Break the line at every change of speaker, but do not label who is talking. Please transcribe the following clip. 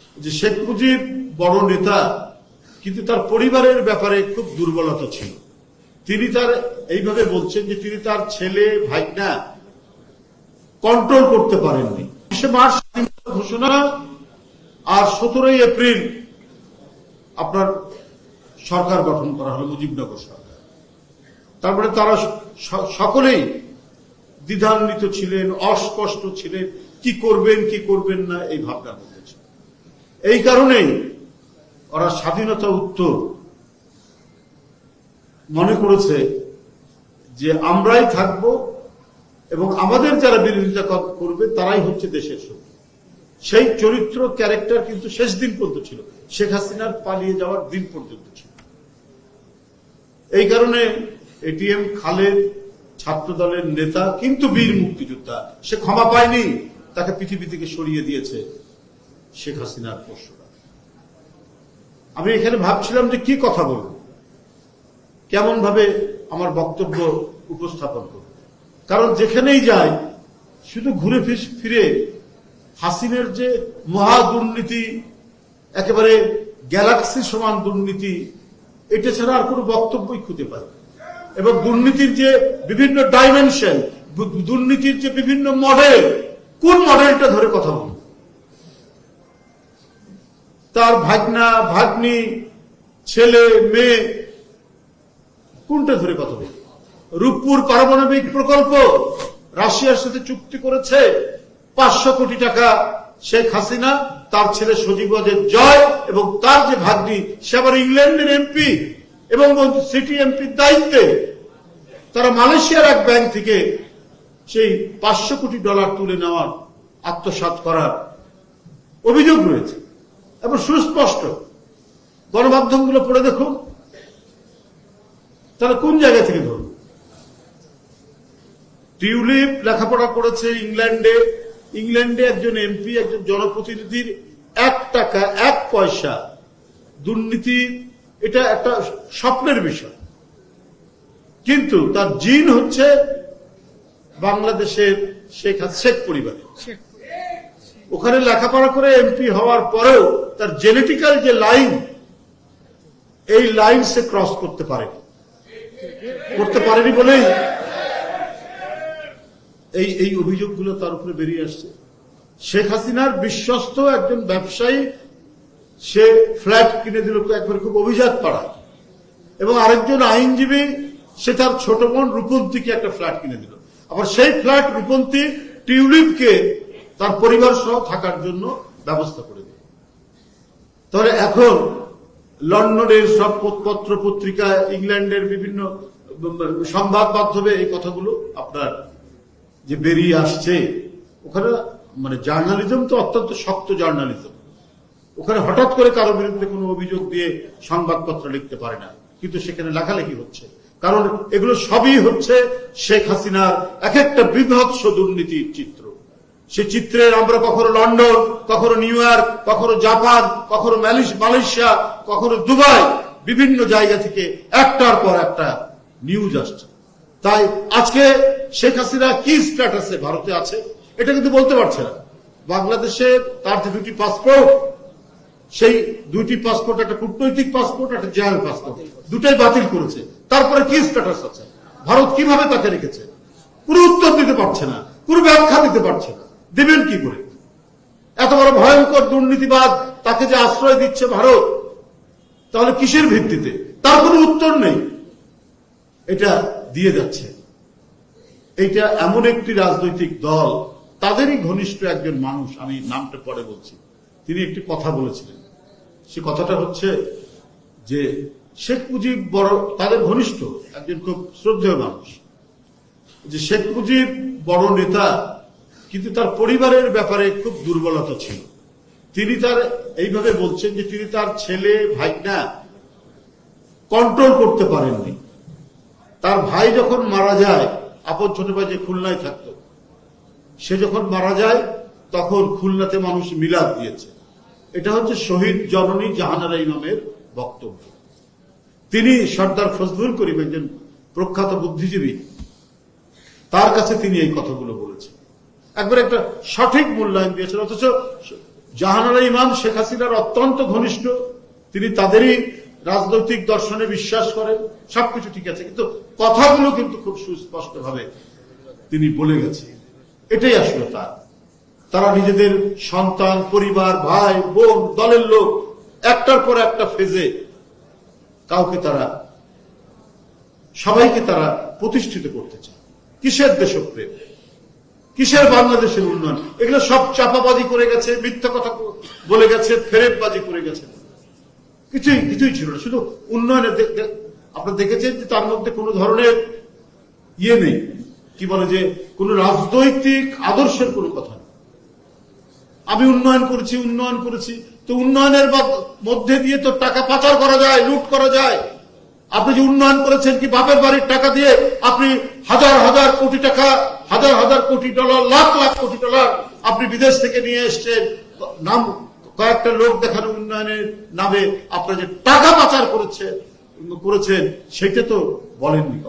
যে শেখ মুজিব বড় নেতা, কিন্তু তার পরিবারের ব্যাপারে খুব দুর্বলতা ছিল। তিনি তার এইভাবে বলছেন যে তিনি তার ছেলে ভাইনা কন্ট্রোল করতে পারেননি। 20 মার্চ ঘোষণা আর 17 এপ্রিল আপনার সরকার গঠন করা হলো, মুজিবনগর সরকার। তারপরে তারা সকলেই দ্বিধান্বিত ছিলেন, অস্পষ্ট ছিলেন, কি করবেন কি করবেন না এই ভাবনার মধ্যে ছিল। এই কারণেই ওরা স্বাধীনতা উত্তর মনে করেছে যে আমরাই থাকব এবং আমাদের যারা বিরোধিতা করবে তারাই হচ্ছে দেশের শত্রু। সেই চরিত্র ক্যারেক্টার কিন্তু শেষ দিন পর্যন্ত ছিল, শেখ হাসিনার পালিয়ে যাওয়ার দিন পর্যন্ত ছিল। এই কারণে এটিএম খালেদ ছাত্র দলের নেতা, কিন্তু বীর মুক্তিযোদ্ধা, সে ক্ষমা পায়নি, তাকে পৃথিবী থেকে সরিয়ে দিয়েছে শেখ হাসিনার পোষ্যরা। আমি এখানে ভাবছিলাম যে কি কথা বলবো, কেমন ভাবে আমার বক্তব্য উপস্থাপন করব, কারণ যেখানেই যাই শুধু ঘুরে ফিরে হাসিনের যে মহা দুর্নীতি, একেবারে গ্যালাক্সি সমান দুর্নীতি, এটা ছাড়া আর কোনো বক্তব্যই খুঁজে পাই। এবং দুর্নীতির যে বিভিন্ন ডাইমেনশন, দুর্নীতির যে বিভিন্ন মডেল, কোন মডেলটা ধরে কথা বলব? তার ভাগনা ভাগ্নি, ছেলে মেয়ে, কোনটা ধরে কথা বলব? রূপপুর পারমাণবিক প্রকল্প রাশিয়ার সাথে চুক্তি করেছে 500 কোটি টাকা শেখ হাসিনা, তার ছেলে সজীব ওয়াজেদ জয় এবং তার যে ভাগ্নি, সে আবার ইংল্যান্ডের এমপি এবং সিটি এমপির দায়িত্বে। তারা মালয়েশিয়ার এক ব্যাংক থেকে সেই 500 কোটি ডলার তুলে নেওয়ার, আত্মসাৎ করার অভিযোগ রয়েছে এবং সুস্পষ্ট। গণমাধ্যমগুলো পড়ে দেখুন, তারা কোন জায়গা থেকে ধরুন। টিউলিপ লেখাপড়া করেছে ইংল্যান্ডে একজন এমপি, একজন জনপ্রতিনিধির 1 টাকা 1 পয়সা দুর্নীতি, এটা একটা স্বপ্নের বিষয়। কিন্তু তার জিন হচ্ছে বাংলাদেশের শেখ পরিবারে। ওখানে লেখাপড়া করে এমপি হওয়ার পরেও তার জেনেটিক্যাল যে লাইন, এই লাইন সে ক্রস করতে পারেনি বলেই এই অভিযোগগুলো তার উপরে বেরিয়ে আসছে। শেখ হাসিনার বিশ্বস্ত একজন ব্যবসায়ী, সে ফ্ল্যাট কিনে দিল একবার খুব অভিজাত পাড়ায়, এবং আরেকজন আইনজীবী, সে তার ছোট বোন রূপন্তীকে একটা ফ্ল্যাট কিনে দিল। আবার সেই ফ্ল্যাট রূপন্তী টিউলিপকে তার পরিবার সহ থাকার জন্য ব্যবস্থা করে দিল। তাহলে এখন লন্ডনের সব পত্র পত্রিকা, ইংল্যান্ডের বিভিন্ন সংবাদ মাধ্যমে এই কথাগুলো আপনার যে বেরিয়ে আসছে, ওখানে মানে জার্নালিজম তো অত্যন্ত শক্ত জার্নালিজম। ওখানে হঠাৎ করে কারো বিরুদ্ধে কোনো অভিযোগ দিয়ে সংবাদপত্র লিখতে পারে না, কিন্তু সেখানে লেখালেখি হচ্ছে, কারণ এগুলো সবই হচ্ছে শেখ হাসিনার এক একটা বিভৎস দুর্নীতির চিত্র। সে চিত্রের আমরা কখনো লন্ডন, কখনো নিউ ইয়র্ক, কখনো জাপান, কখনো মালয়েশিয়া, কখনো দুবাই, বিভিন্ন জায়গা থেকে একটার পর একটা নিউজ আসছে। তাই আজকে শেখ হাসিনা কি স্ট্যাটাসে ভারতে আছে এটা কিন্তু বলতে পারছে না। বাংলাদেশে তার যে 2টি পাসপোর্ট, সেই 2টি পাসপোর্ট, একটা কূটনৈতিক পাসপোর্ট, একটা জেনারেল পাসপোর্ট, দুটাই বাতিল করেছে। তারপরে কি স্ট্যাটাস আছে, ভারত কিভাবে তাকে রেখেছে, কোনো উত্তর দিতে পারছে না, কোনো ব্যাখ্যা দিতে পারছে না। দেবেন কি করে? এত বড় ভয়ঙ্কর দুর্নীতিবাদ, তাকে যে আশ্রয় দিচ্ছে ভারত, তাহলে কিসের ভিত্তিতে? তার কোনো উত্তর নেই। এটা দিয়ে যাচ্ছে। এইটা এমন একটি রাজনৈতিক দল, তাদেরই ঘনিষ্ঠ একজন মানুষ, আমি নামটা পরে বলছি, তিনি একটি কথা বলেছিলেন। সে কথাটা হচ্ছে যে শেখ মুজিব বড়, তাদের ঘনিষ্ঠ একজন খুব শ্রদ্ধেয় মানুষ, যে শেখ মুজিব বড় নেতা, কিন্তু তার পরিবারের ব্যাপারে খুব দুর্বলতা ছিল। তিনি তার এইভাবে বলছেন যে তিনি তার ছেলে ভাইনা কন্ট্রোল করতে পারেননি। তার ভাই যখন মারা যায়, আপন ছোট ভাই যে খুলনায় থাকতো, সে যখন মারা যায় তখন খুলনাতে মানুষ মিলাদ দিয়েছে। এটা হচ্ছে শহীদ জননী জাহানারা ইমামের বক্তব্য। তিনি সর্দার ফজলুল করিম, একজন প্রখ্যাত বুদ্ধিজীবী, তার কাছে তিনি এই কথাগুলো বলেছেন। একবার একটা সঠিক মূল্যায়ন দিয়েছেন, অথচ জাহানারা ইমাম শেখ হাসিনার অত্যন্ত ঘনিষ্ঠ, তিনি তাদেরই রাজনৈতিক দর্শনে বিশ্বাস করেন, সবকিছু ঠিক আছে, কিন্তু কথাগুলো কিন্তু খুব সুস্পষ্ট ভাবে তিনি বলে গেছে। এটাই আসলে তারা নিজেদের সন্তান, পরিবার, ভাই বোন, দলের লোক একটার পর একটা ফেজে সবাইকে তারা প্রতিষ্ঠিত করতে চায়। কিসের দেশপ্রেম, কিসের বাংলাদেশের উন্নয়ন, এগুলো সব চাপাবাজি করে গেছে, মিথ্যা কথা বলে গেছে, ফেরেববাজি করে গেছে, কিছুই ছিল না। শুধু উন্নয়নের আপনারা দেখেছেন যে তার মধ্যে কোনো ধরনের নেই, কি বলে যে কোন রাজনৈতিক আদর্শের কোনো কথা নেই। আমি উন্নয়ন করেছি, তো উন্নয়নের মধ্যে দিয়ে তো টাকা পাচার করা যায়, লুট করা যায়। আপনি যে উন্নয়ন করেছেন কি বাপের বাড়ির টাকা দিয়ে আপনি হাজার হাজার কোটি টাকা, হাজার হাজার কোটি ডলার, লাখ লাখ কোটি ডলার আপনি বিদেশ থেকে নিয়ে এসছেন, নাম কয়েকটা লোক দেখানো উন্নয়নের নামে আপনারা যে টাকা পাচার করেছেন সেটা তো বলেননি।